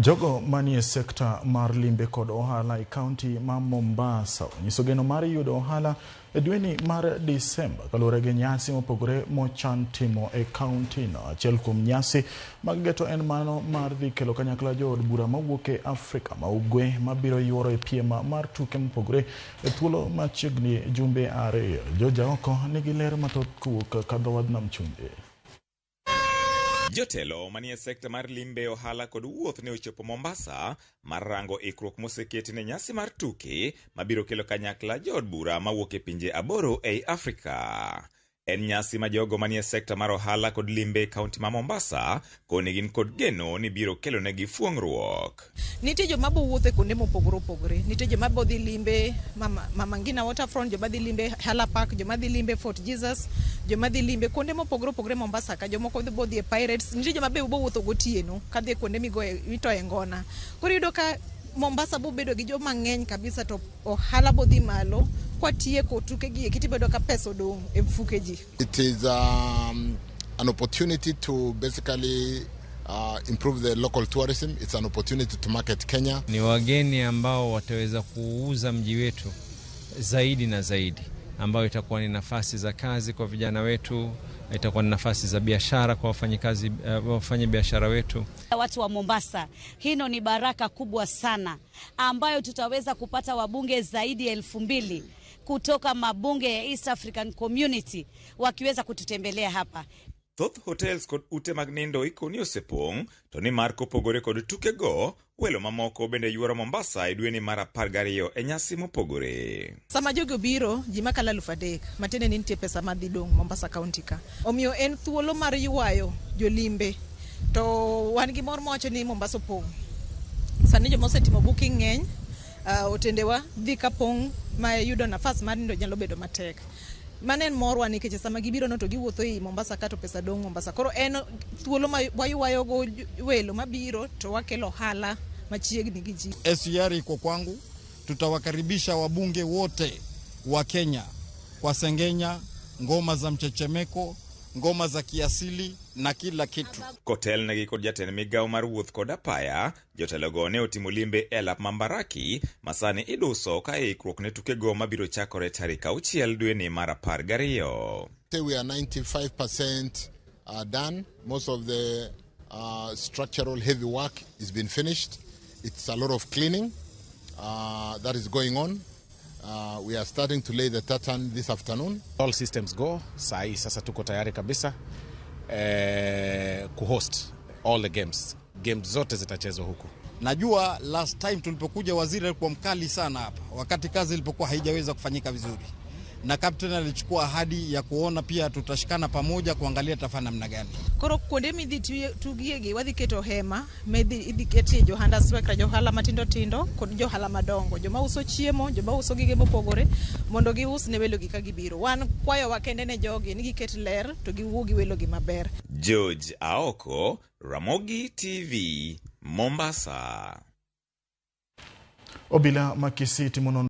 Jogo manie sekta mar limbe kod ohala e kaunti ma Mombasa nyiso geno mar yudo ohala e dweni mar Disemba kaluwore gi nyasi mopogore mochan timo e kaunti no. Achiel kuom nyasi mag geto en mano mar dhi kelo kanyakla jood bura mawuok e Afrika ma Ugwe mabiro yuoro e piem mar tuke mopogore e thuolo machiegni jumbe ariyo. Joja oko nigi ler mathoth kuwuok ka dho wadh nam chumbi. Jotelo manie sekta mar limbe, ohala kod wuoth ne ochopo Mombasa mar rango ikruok moseketi ne nyasi mar tuke mabiro kelo kanyakla jood bura mawuok e pinje 8 ei Afrika. En nyasi ma jogo manie sekta mar ohala kod limbe kaunti ma Mombasa koni gin kod geno ni biro kelo negi fuong'ruok. Nitie joma bo wuothe kuonde mopogore opogore. Nitie joma bo dhi limbe Mama Ngina Waterfront, joma dhi limbe Hala Park, joma dhi limbe Fort Jesus, joma dhi limbe kuonde mopogore opogore Mombasa ka, jomoko bo dhi e Pirates. Nitie joma be bo wuotho gotieno ka dhi kuonde mitoe ngona. Koro yudo ka Mombasa bo bedo gi joma ng'eny kabisa, to ohala bo dhi malo kwa tieko tuke gi kiti bedo ka pesa odong e mfuke ji. It is an opportunity to basically improve the local tourism. It's an opportunity to market Kenya. Ni wageni ambao wataweza kuuza mji wetu zaidi na zaidi, ambao itakuwa ni nafasi za kazi kwa vijana wetu, itakuwa ni nafasi za biashara kwa wafanya biashara wetu. Watu wa Mombasa, hino ni baraka kubwa sana ambayo tutaweza kupata wabunge zaidi ya 2,000 kutoka mabunge ya East African Community wakiweza kututembelea hapa. Thoth hotels kod ute mag nindo ikoni osepong', to ni mar kopogore kod tuke go, welo mamoko bende yuoro Mombasa e dweni mar 12 e nyasi mopogore. Sama jogo biro, ji makala 3,000 matene ni nitie pesa madhi dong Mombasa County ka. Omiyo en thuolo mar yuayo jolimbe, to wan gi mor mowacho ni Mombasa opong'. Sani joma osetimo booking ng'eny, otendewa dhi ka pong' ma yudo nafas mar nindo nyalo bedo matek. Manen morwa nikech sama gibiro no to giwuotho i Mombasa ka to pesa dong Mombasa. Koro en thuolo ma wayuayo go welo mabiro to wakelo hala machiegni gi ji. SGR iko kwangu, tutawakaribisha wabunge wote wa Kenya kwa sengenya, ngoma za mchechemeko, ngoma za kiasili na kila kitu. Kotel negi kod jatend migao mar wuoth kod apaya, jotelo go ne otimo limbe e lap Mambaraki, masani iduso ka ikruok ne tuke go mabiro chakore tarik 6 dweni mar 12. We are 95% done. Most of the structural heavy work has been finished. It's a lot of cleaning that is going on. We are starting to lay the tartan this afternoon. All systems go. Sasa tuko tayari kabisa kuhost all the games. Games zote zitachezwa huku. Najua last time tulipokuja waziri alikuwa mkali sana hapa, wakati kazi ilipokuwa haijaweza kufanyika vizuri. Na captain alichukua ahadi ya kuona pia tutashikana pamoja kuangalia tafanya namna gani. Koro kuonde midhi tugiegi wadhi keto hema, idhi ketie johanda swekra, johala matindo tindo kod johala madongo, joma uso chiemo, joma uso gige mopogore mondo gius ne welo gi ka gibiro. Wan kwayo wakende ne jogi ni giket ler to giwuo gi welo gi maber. George Aoko, Ramogi TV, Mombasa. Obila makisiti